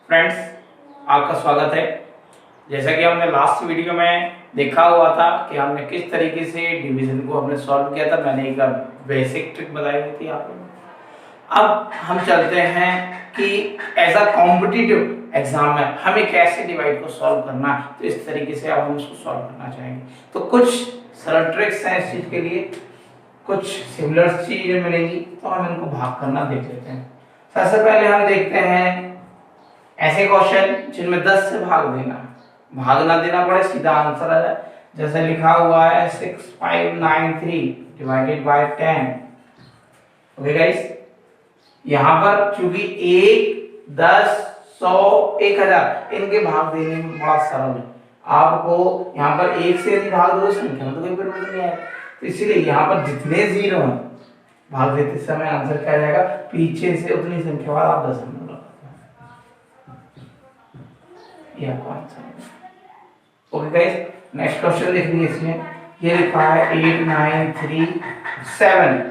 Friends, आपका स्वागत है। जैसा कि हमने लास्ट वीडियो में देखा हुआ था कि हमने किस तरीके से डिवीजन को हमने सॉल्व किया था। मैंने एक बेसिक ट्रिक बताई हुई थी आप लोगों को। अब हम चलते हैं कि एज अ कॉम्पिटिटिव एग्जाम में हमें कैसे डिवाइड को सॉल्व करना है, तो इस तरीके से अब हम उसको सॉल्व करना चाहेंगे। तो कुछ सरल ट्रिक्स हैं इस चीज के लिए, कुछ सिमिलर चीजें मिलेंगी, तो हम इनको भाग करना देख लेते हैं। सबसे पहले हम देखते हैं ऐसे क्वेश्चन जिनमें 10 से भाग देना है, भाग ना देना पड़े, सीधा आंसर आ जाए। जैसे लिखा हुआ है 6593 डिवाइडेड बाय 10। ओके गाइस, यहां पर चूंकि 1, 10, 100, 1000 इनके भाग देने में बड़ा सरल है। आपको यहां पर 1 से यदि भाग दो संख्या में तो कोई प्रॉब्लम नहीं आएगा। तो इसीलिए यहां पर जितने जीरो हैं भाग देते समय आंसर क्या आ जाएगा, पीछे से उतनी संख्या वाला आप दशमलव ओके गाइस, नेक्स्ट क्वेश्चन देख लीजिए। इसमें ये लिखा है 8937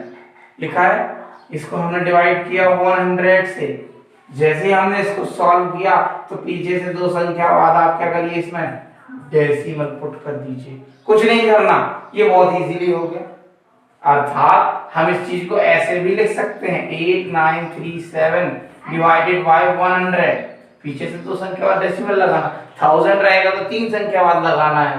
लिखा है, इसको हमने डिवाइड किया 100 से। जैसे ही हमने इसको सॉल्व किया तो पीछे से दो संख्या बाद आप क्या करिए, इसमें डेसिमल पुट कर दीजिए। कुछ नहीं करना, ये बहुत इजीली हो गया। अर्थात हम इस चीज को ऐसे भी लिख सकते हैं 8937 डिवाइडेड बाय 100। पीछे से दो संख्या बाद डेसिमल लगाना, 1000 रहेगा तो 3 संख्या बाद लगाना है,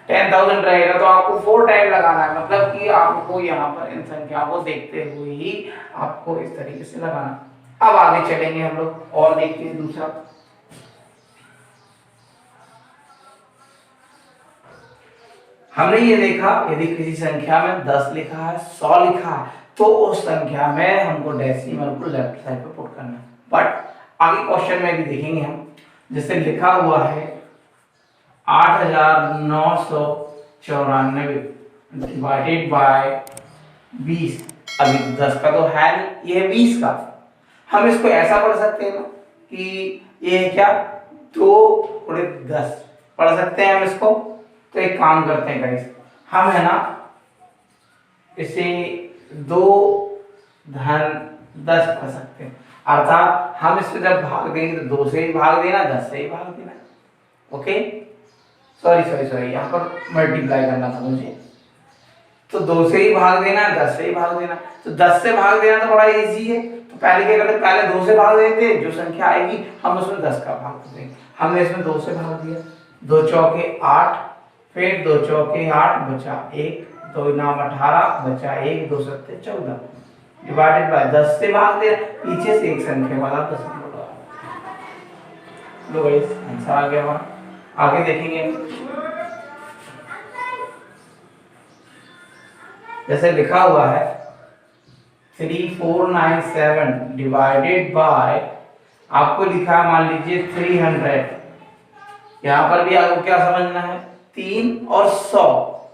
10,000 रहेगा तो आपको 4 टाइम लगाना है। मतलब कि आपको यहाँ पर इन संख्याओं को देखते हुए ही आपको इस तरीके से लगाना। अब आगे चलेंगे हम लोग और देखते हैं दूसरा। हमने ये देखा यदि किसी संख्या में 10 लिखा है, 100 लिखा है, तो उस संख्या में हमको डेसिमल को लेफ्ट साइड पे पुट करना है। बट आगे क्वेश्चन में भी देखेंगे हम, जैसे लिखा हुआ है 8994 डिवाइडेड बाय 20। अभी 10 का तो है नहीं, ये है 20 का। हम इसको ऐसा पढ़ सकते हैं ना कि ये है क्या, 2 और 10 पढ़ सकते हैं हम इसको। तो एक काम करते हैं गाइस, हम है ना इसे 2 धन 10 पढ़ सकते हैं। अर्थात हम इसमें जब भाग देंगे तो 2 से ही भाग देना, 10 से ही भाग देना। ओके, सॉरी यहाँ पर मल्टीप्लाई करना था मुझे। तो 2 से ही भाग देना, 10 से ही भाग देना। तो 10 से भाग देना तो बड़ा इजी है। तो पहले क्या करते, पहले 2 से भाग देते, जो संख्या आएगी हम उसमें 10 का भाग देंगे। हमने इसमें 2 से भाग दिया, 2 चौके 8, फिर 2 चौके 8 बचा 1, 2 नाम 18 बचा 1, 2 सत्ते 14 डिवाइडेड बाय 10 से भाग दे, पीछे से एक संख्या वाला दशमलव लगा। लो गाइस, आंसर आ गया हमारा। आगे देखेंगे, जैसे लिखा हुआ है 3497 डिवाइडेड बाय, आपको लिखा है मान लीजिए 300। यहां पर भी आपको क्या समझना है, 3 और 100,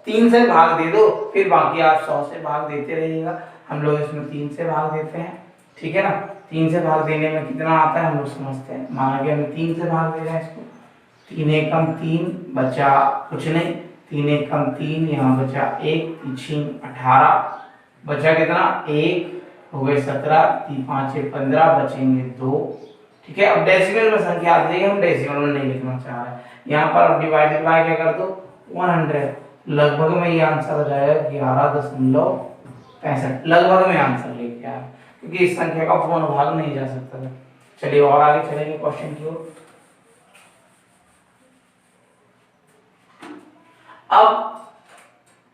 3 से भाग दे दो, फिर बाकी आप 100 से भाग देते रहिएगा। हम लोग इसमें 3 से भाग देते हैं, ठीक है ना। 3 से भाग देने में कितना आता है हम लोग समझते हैं। माना कि हम 3 से भाग दे रहे हैं इसको, 3 एकम 3 बचा कुछ नहीं, 3 एकम 3, यहाँ बचा 1, 3 18 बचा कितना 1, हो गए 17, 3 5 15 बचेंगे 2। ठीक है, अब डेसिमल में संख्या आ जाएगी, हम डेसिमल में नहीं लिखना चाह रहे हैं। यहाँ पर अब डिवाइडेड बाय क्या कर दो 100, लगभग में ये आंसर आ जाएगा 11.65। लगभग में आंसर लेके आया, क्योंकि इस संख्या का पूर्ण भाग नहीं जा सकता था। चलिए और आगे चलेंगे क्वेश्चन की ओर। अब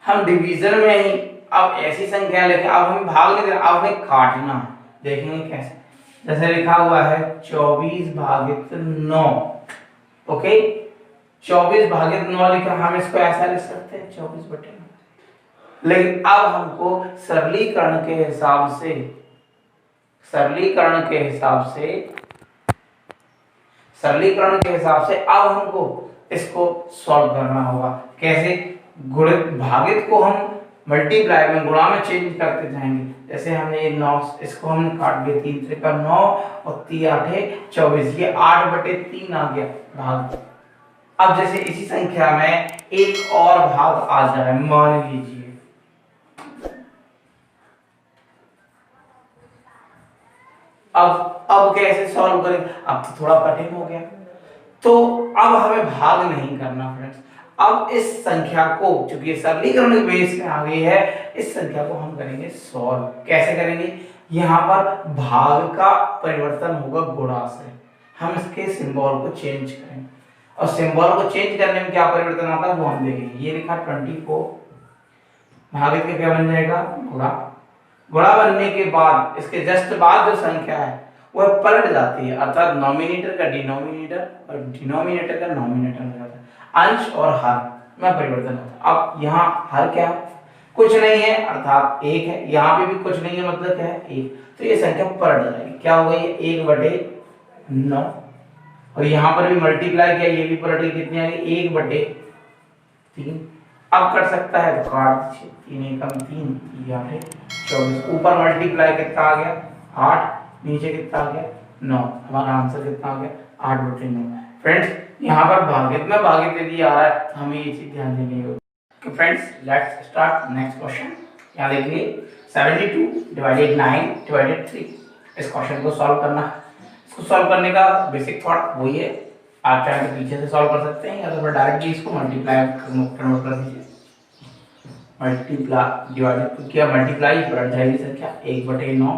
हम डिवीजन में ही अब ऐसी संख्या लेके, अब हम भाग नहीं दे रहे, अब हमें काटना है। देखेंगे कैसे। जैसे लिखा हुआ है 24 भागित 9। ओके, 24 भागित 9 लिखा, हम इसको ऐसा लिख सकते हैं 24/9। लेकिन अब हमको सरलीकरण के हिसाब से अब हमको इसको सॉल्व करना होगा। कैसे, गुणित भागित को हम मल्टीप्लाई में गुणा में चेंज करते जाएंगे। जैसे हमने ये 9, इसको हमने काट दिया, 3 3 का 9 और 3 8 24, ये 8/3 आ गया भाग। अब जैसे इसी संख्या में एक और भाग आ जाए, मान लीजिए अब अब कैसे सॉल्व करेंगे, अब तो थोड़ा कठिन हो गया। तो अब हमें भाग नहीं करना फ्रेंड्स, अब इस संख्या को, चूंकि सरलीकरण के बेस में आ गई है, इस संख्या को हम करेंगे सॉल्व। कैसे करेंगे, यहाँ पर भाग का परिवर्तन होगा गुणा से, हम इसके सिंबल को चेंज करेंगे, और सिंबल को चेंज करने में क्या परिवर्तन आता है वो हम देखेंगे। ये लिखा 24, भागित का क्या बन जाएगा गुणा। गुणा बनने के बाद इसके जस्ट बाद जो संख्या है वह पलट जाती है, अर्थात नॉमिनेटर का डिनोमिनेटर और डिनोमिनेटर का नॉमिनेटर हो जाता है, अंश और हर में परिवर्तन होता है। अब यहाँ हर क्या कुछ नहीं है अर्थात 1 है, यहाँ पे भी कुछ नहीं है मतलब क्या है 1, तो ये संख्या पलट जाएगी, क्या हो गई 1/9, और यहाँ पर भी मल्टीप्लाई किया, ये भी पलट गई, कितनी आ गई 1/3। अब कर सकता है तो काट दीजिए, 3 एकम 3, 24, ऊपर मल्टीप्लाई कितना आ गया 8, नीचे कितना आ गया 9, हमारा आंसर कितना आ गया 8/9। फ्रेंड्स यहाँ पर भागित में भागित यदि आ रहा है तो हमें ये चीज ध्यान देनी होगी। तो friends let's start next question. यहाँ देखिए 72 डिवाइडेड 9 डिवाइडेड 3, इस क्वेश्चन को सॉल्व करना है। इसको सॉल्व करने का बेसिक थॉट वही है, आप चाहे तो पीछे से सॉल्व कर सकते हैं या तो फिर डायरेक्टली इसको मल्टीप्लाई कन्वर्ट कर दीजिए। मल्टीप्लाई डिवाइडेड किया, मल्टीप्लाई बढ़ जाएगी संख्या 1/9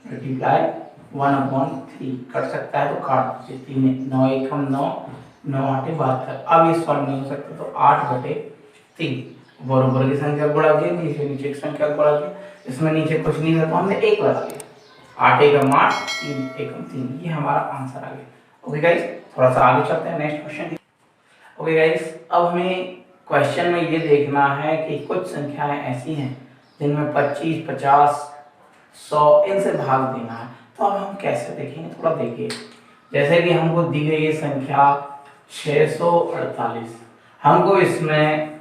मल्टीप्लाई 1/3, कट सकता है तो काट दीजिए, 3 9 एकम 9, 9 8 72। अब ये सॉल्व नहीं हो सकता तो 8/3, बराबर की संख्या बढ़ा दिया, नीचे नीचे एक संख्या बढ़ा दिया, इसमें नीचे कुछ नहीं था तो हमने 1 लगा दिया, 8 एकम 8, 3 एकम 3, ये हमारा आंसर आ गया। ओके गाइस, थोड़ा सा आगे चलते हैं नेक्स्ट क्वेश्चन। ओके गाइस, अब हमें क्वेश्चन में ये देखना है कि कुछ संख्याएं ऐसी हैं जिनमें 25 50 100 इनसे भाग देना है, तो अब हम कैसे देखेंगे थोड़ा देखिए। जैसे कि हमको दी गई ये संख्या 648, हमको इसमें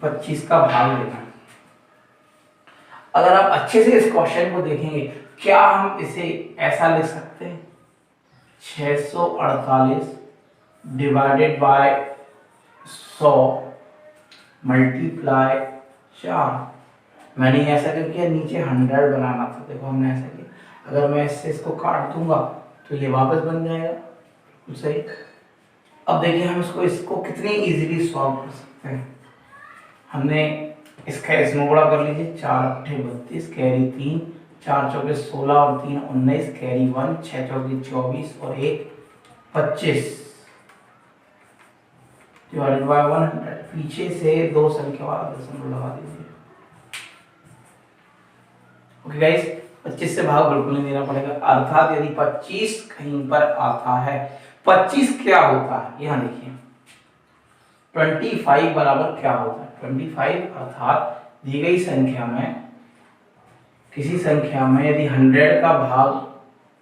25 का भाग देना है। अगर आप अच्छे से इस क्वेश्चन को देखेंगे, क्या हम इसे ऐसा लिख सकते हैं 648 डिवाइडेड बाय 100 मल्टीप्लाई 4। मैंने ऐसा क्यों किया, नीचे 100 बनाना था, देखो हमने ऐसा किया, अगर मैं इसको काट दूंगा तो ये वापस बन जाएगा, सही। अब देखिए हम इसको कितनी इजीली सॉल्व कर सकते हैं। हमने इसका इसमें गुणा कर लीजिए, 4 8 32 कैरी 3, 4 चौके 16 और 3 19 कैरी 1, 6 चौके 24 और 1 25 डिवाइडेड बाय 100। पीछे से दो संख्या वाला दशमलव लगा दीजिए। ओके गाइस, 25 से भाग बिल्कुल नहीं देना पड़ेगा, अर्थात यदि 25 कहीं पर आता है, 25 क्या होता है यहाँ देखिए, 25 बराबर क्या होता है 25, अर्थात दी गई संख्या में, किसी संख्या में यदि 100 का भाग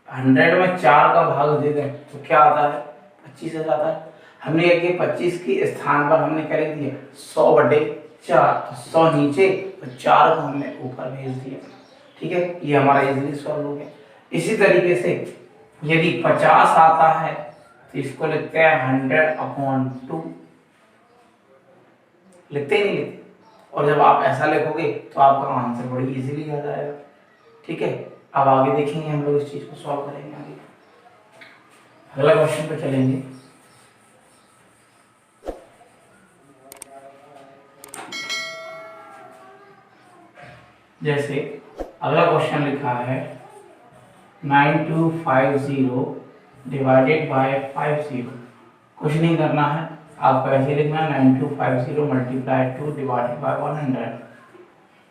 100 में 4 का भाग दे दें तो क्या आता है 25 आ जाता है। हमने ये 25 के स्थान पर हमने क्या लिख दिया 100/4, तो 100 नीचे और 4 को हमने ऊपर भेज दिया, ठीक है, ये हमारा इजीली सॉल्व हो गया। इसी तरीके से यदि 50 आता है तो इसको लिखते हैं 100/2, लिखते ही नहीं लिखते, और जब आप ऐसा लिखोगे तो आपका आंसर बड़ी इजीली आ जाएगा, ठीक है। अब आगे देखेंगे हम लोग इस चीज को सॉल्व करेंगे आगे। अगला क्वेश्चन पे चलेंगे। जैसे अगला क्वेश्चन लिखा है 9250 डिवाइडेड बाय 50, कुछ नहीं करना है, आपको ऐसे लिखना है 9250 मल्टीप्लाई 2 डिवाइडेड बाय 100।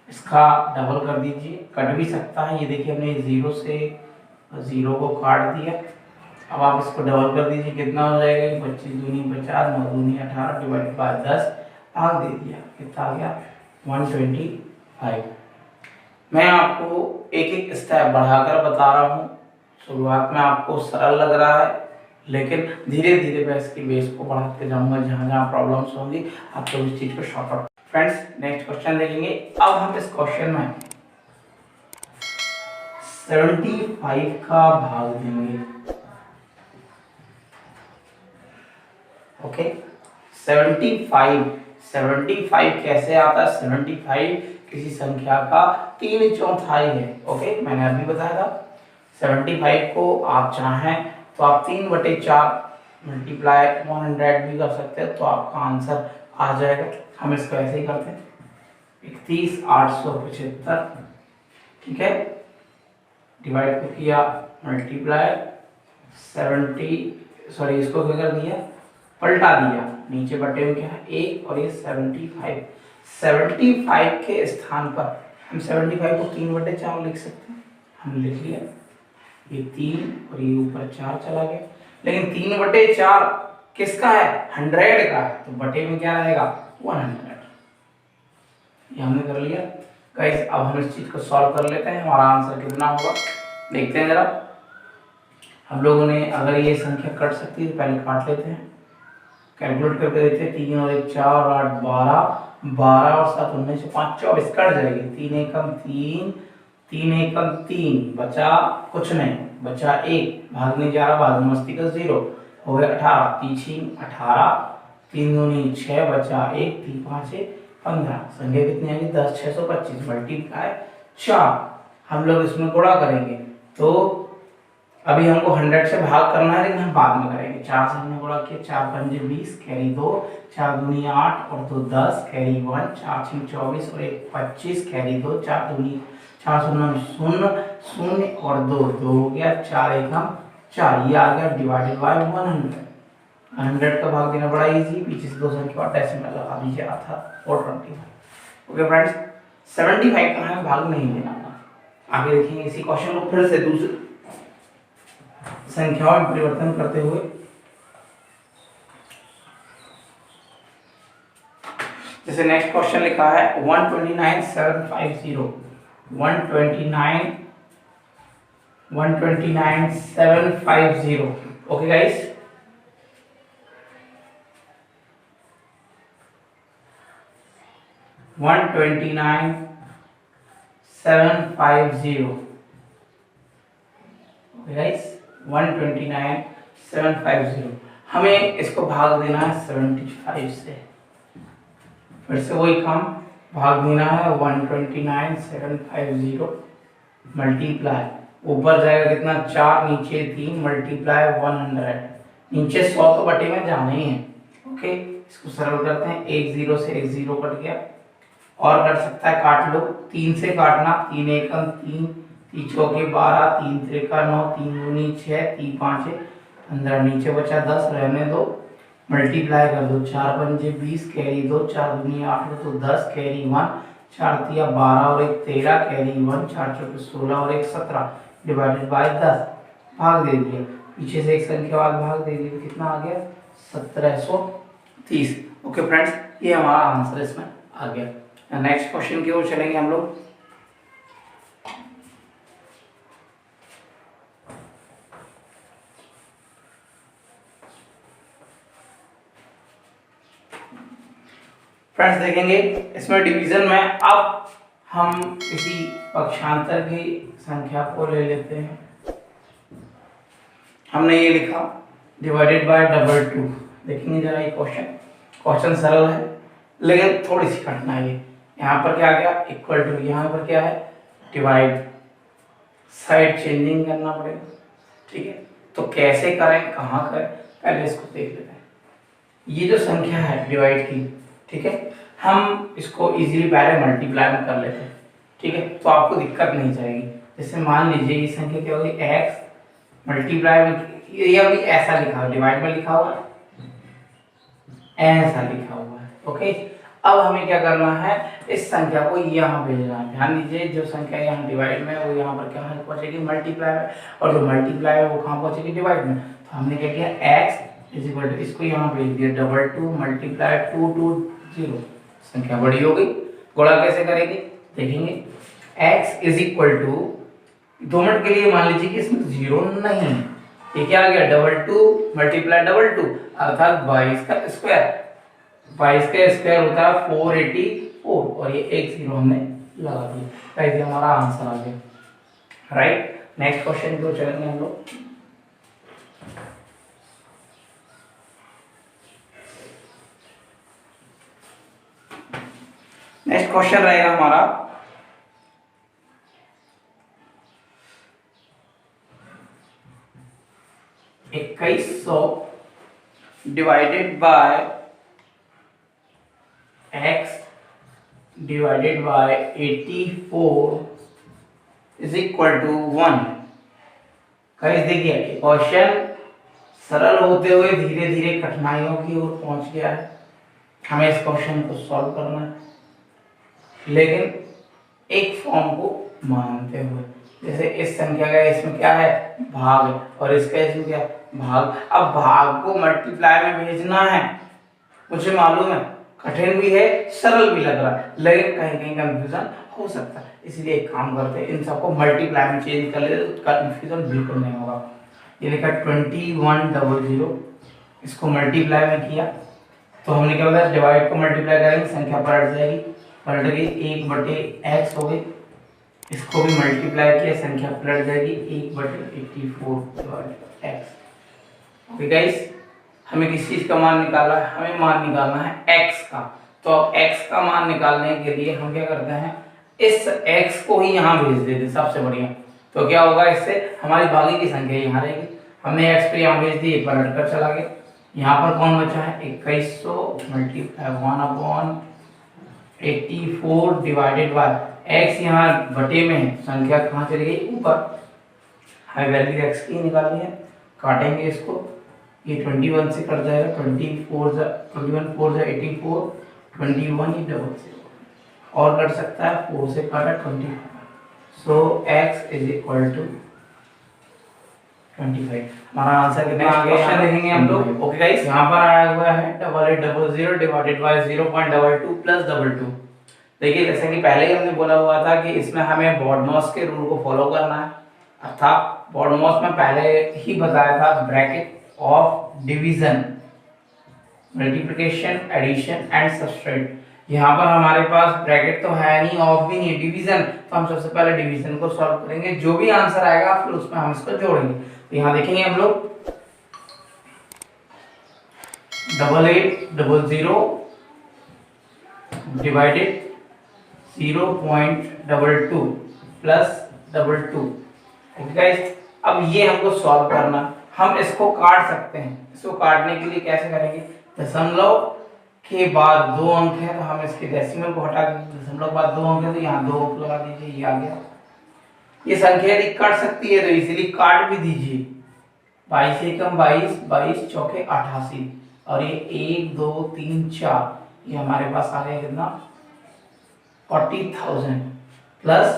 इसका डबल कर दीजिए, कट भी सकता है, ये देखिए हमने 0 से 0 को काट दिया। अब आप इसको डबल कर दीजिए, कितना हो जाएगा 25 दूनी 50, 9 दूनी 18 डिवाइडेड बाय 10, भाग दे दिया, कितना आ गया 125। मैं आपको एक एक स्टेप बढ़ाकर बता रहा हूँ, शुरुआत में आपको सरल लग रहा है, लेकिन धीरे धीरे मैं इसकी बेस को बढ़ाते जाऊंगा, जहाँ जहाँ प्रॉब्लम्स होंगी आप लोग इस चीज को short out. Friends next question देखेंगे। अब हम इस क्वेश्चन में 75 का भाग देंगे, ओके। 75 कैसे आता है, 75 किसी संख्या का 3/4 है, ओके, मैंने अभी बताया था 75 को आप चाहें तो आप 3/4 मल्टीप्लाई 100 भी कर सकते हैं, तो आपका आंसर आ जाएगा। हम इसको ऐसे ही करते हैं 31,875, ठीक है, डिवाइड को किया मल्टीप्लाई 70, सॉरी इसको क्या कर दिया, पलटा दिया, नीचे बटे में क्या है 1 और ये 75। 75 के स्थान पर हम 75 को 3/4 लिख सकते हैं, हम लिख लिया, ये 3 और ये ऊपर 4 चला गया, लेकिन 3/4 किसका है, 100 का है, तो बटे में क्या रहेगा 100। ये हमने कर लिया गाइस। अब हम इस चीज को सॉल्व कर लेते हैं, हमारा आंसर कितना होगा देखते हैं जरा। हम लोगों ने अगर ये संख्या कट सकती है तो पहले काट लेते हैं, कैलकुलेट करके देखते हैं। 3 और 1 4 और 8 12, 12 और 7 19 से 5 24 कट जाएगी। 3 एकम 3, 3 एकम 3, बचा कुछ नहीं, बचा 1, भाग नहीं जा रहा, भाग मस्ती का 0 हो गया 18, 3 18, 3 दूनी 6, बचा 1, 3 5 15, संख्या कितनी आएगी 10 625 मल्टीप्लाई 4। हम लोग इसमें गुणा करेंगे, तो अभी हमको 100 से भाग करना है, लेकिन हम बाद में करेंगे। 4 से हमने गुणा किया, 4 पंजे 20, कैरी 2, 4 दूनी 8 और 2 10, कैरी 1, 4 6 24 और 1 25, कैरी 2, 4 दूनी 4 शून्य 0 0 और 2 2 हो गया, 4 एकम 4, ये आ गया डिवाइडेड बाय 100। 100 का भाग देना बड़ा इजी, पीछे से 2 संख्या और डेसिमल लगा दीजिए, आता 425। ओके फ्रेंड्स, 75 का हमें भाग नहीं देना था। आगे देखेंगे इसी क्वेश्चन को फिर से दूसरी संख्याओं में परिवर्तन करते हुए। जैसे नेक्स्ट क्वेश्चन लिखा है 129,750, 129,750। Okay guys, 129,750। Okay guys, 129,750। हमें इसको भाग देना है 75 से, फिर से वही काम, भाग देना है 129,750 मल्टीप्लाई, ऊपर जाएगा कितना 4, नीचे 3, मल्टीप्लाई 100, नीचे 100 तो बटे में जाना ही है। ओके, इसको सरल करते हैं, 1 0 से 1 0 कट गया, और कर सकता है काट लो, 3 से काटना, 3 एकम 3, 3 चौके 12, 3 त्रिका 9, 3 दूनी 6, 3 5 15, नीचे बचा 10, रहने दो, मल्टीप्लाई कर दो, 4 पंजे 20, कैरी 2, 4 दूनी 8 तो 10, कैरी 1, 4 तिया 12 और 1 13, कैरी 1, 4 चौके 16 और 1 17, डिवाइडेड बाय 10, भाग दे दिया, पीछे से एक संख्या बाद भाग दे दिया, कितना आ गया 1730। ओके फ्रेंड्स, ये हमारा आंसर इसमें आ गया। नेक्स्ट क्वेश्चन की ओर चलेंगे हम लोग। फ्रेंड्स देखेंगे इसमें डिवीजन में, अब हम किसी पक्षांतर की संख्या को ले लेते हैं। हमने ये लिखा डिवाइडेड बाय 2। देखेंगे जरा ये क्वेश्चन सरल है, लेकिन थोड़ी सी कठिनाई है। यहाँ पर क्या आ गया इक्वल टू, यहाँ पर क्या है डिवाइड, साइड चेंजिंग करना पड़ेगा, ठीक है। तो कैसे करें, कहाँ करें, पहले इसको देख लेते हैं। ये जो संख्या है डिवाइड की, ठीक है, हम इसको इजीली पहले मल्टीप्लाई में कर लेते हैं, ठीक है, तो आपको दिक्कत नहीं जाएगी। जैसे मान लीजिए ये संख्या क्या होगी x मल्टीप्लाई में, ये अभी ऐसा लिखा हुआ, डिवाइड में लिखा हुआ ऐसा लिखा हुआ है। ओके, अब हमें क्या करना है, इस संख्या को यहाँ भेजना है। ध्यान दीजिए, जो संख्या यहाँ डिवाइड में है वो यहाँ पर कहाँ पहुंचेगी मल्टीप्लाई में, और जो मल्टीप्लाई है वो कहाँ पहुंचेगी डिवाइड में। तो हमने क्या किया x इज इक्वल टू, इसको यहाँ भेज दिया 2 मल्टीप्लाई 2 2 0, संख्या बड़ी हो गई। गुणा कैसे करेंगे देखेंगे, x is equal to, 2 minute के लिए मान लीजिए कि इसमें 0 नहीं है, ये क्या आ गया 2 मल्टीप्लाई 2 अर्थात 22 का स्क्वायर, 22 का स्क्वायर होता है 484, और ये एक 0 हमने लगा दिया, ये हमारा आंसर आ गया। राइट, नेक्स्ट क्वेश्चन को चलेंगे हम लोग। नेक्स्ट क्वेश्चन रहेगा हमारा 2100 divided by x divided by 84 is equal to 1। Guys देखिए क्वेश्चन सरल होते हुए धीरे धीरे कठिनाइयों की ओर पहुंच गया है। हमें इस क्वेश्चन को सॉल्व करना है, लेकिन एक फॉर्म को मानते हुए। जैसे इस संख्या का इसमें क्या है, भाग है, और इसका इसमें क्या है, भाग। अब भाग को मल्टीप्लाई में भेजना है, मुझे मालूम है कठिन भी है, सरल भी लग रहा है, लेकिन कहीं कहीं कंफ्यूजन हो सकता है। इसलिए एक काम करते हैं, इन सबको मल्टीप्लाई में चेंज कर लेते, तो कंफ्यूजन बिल्कुल नहीं होगा। ये लिखा 2100, इसको मल्टीप्लाई में किया तो हमने क्या बताया, डिवाइड को मल्टीप्लाई करेंगे, संख्या पलट जाएगी, पलट गई 1/x हो गई। इसको भी मल्टीप्लाई किया, संख्या पलट जाएगी 1/84 ओके गाइस, हमें किस चीज का मान निकालना है, हमें मान निकालना है x का। तो अब x का मान निकालने के लिए हम क्या करते हैं, इस x को ही यहाँ भेज देते, सबसे बढ़िया। तो क्या होगा, इससे हमारी बाकी की संख्या यहाँ रहेगी। हमने x को यहाँ भेज दी, पलट कर चला गया। यहाँ पर कौन बचा है, 2100 मल्टीप्लाई 1/84 डिवाइडेड बाय x, यहाँ बटे में है, संख्या कहाँ चली गई, ऊपर। हमें वैल्यू x की निकालनी है, काटेंगे इसको, ये 21 से कट जाएगा, 21 4 84, 21 ये 00 और कट सकता है, 4 से काटा 24। सो x इज इक्वल टू 25। हमारा आंसर कितना आ गया, क्वेश्चन देखेंगे हम लोग। ओके गाइस, यहाँ पर आया हुआ है 8800 डिवाइडेड बाय 0.22 प्लस 22। देखिए जैसे कि पहले ही हमने बोला हुआ था कि इसमें हमें बॉडमॉस के रूल को फॉलो करना है, अर्थात बॉडमॉस में पहले ही बताया था, bracket of division, multiplication, addition and subtract. यहाँ पर हमारे पास ब्रैकेट तो है नहीं, ऑफ भी नहीं, डिवीजन। तो हम सबसे पहले डिवीजन को सॉल्व करेंगे, जो भी आंसर आएगा फिर उसमें हम इसको जोड़ेंगे। तो यहाँ देखेंगे हम लोग 8800 डिवाइडेड 0.22 प्लस 22। ओके गाइस, अब ये हमको सॉल्व करना, हम इसको काट सकते हैं। इसको काटने के लिए कैसे करेंगे, दशमलव के बाद 2 अंक है तो हम इसके डेसिमल को हटा देंगे, दशमलव के बाद 2 अंक है तो यहाँ 2 अंक लगा दीजिए, ये आ गया। ये संख्या यदि कट सकती है तो इसीलिए काट भी दीजिए। 22 एकम 22, 22 चौके 88, और ये 1 2 3 4, ये हमारे पास आ गया कितना, 40,000 प्लस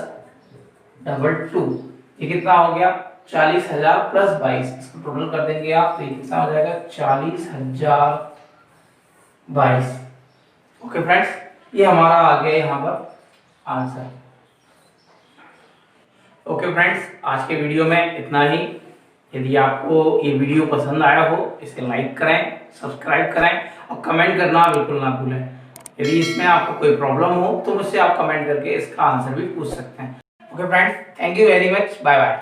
22, ये कितना हो गया, 40,000 प्लस 22। इसको टोटल कर देंगे आप तो ये कितना हो जाएगा, 40,022। ओके फ्रेंड्स, ये हमारा आ गया यहाँ पर आंसर। ओके फ्रेंड्स, आज के वीडियो में इतना ही। यदि आपको ये वीडियो पसंद आया हो, इसे लाइक करें, सब्सक्राइब करें और कमेंट करना बिल्कुल ना भूलें। यदि इसमें आपको कोई प्रॉब्लम हो तो मुझसे आप कमेंट करके इसका आंसर भी पूछ सकते हैं। Okay friends, thank you very much, bye bye.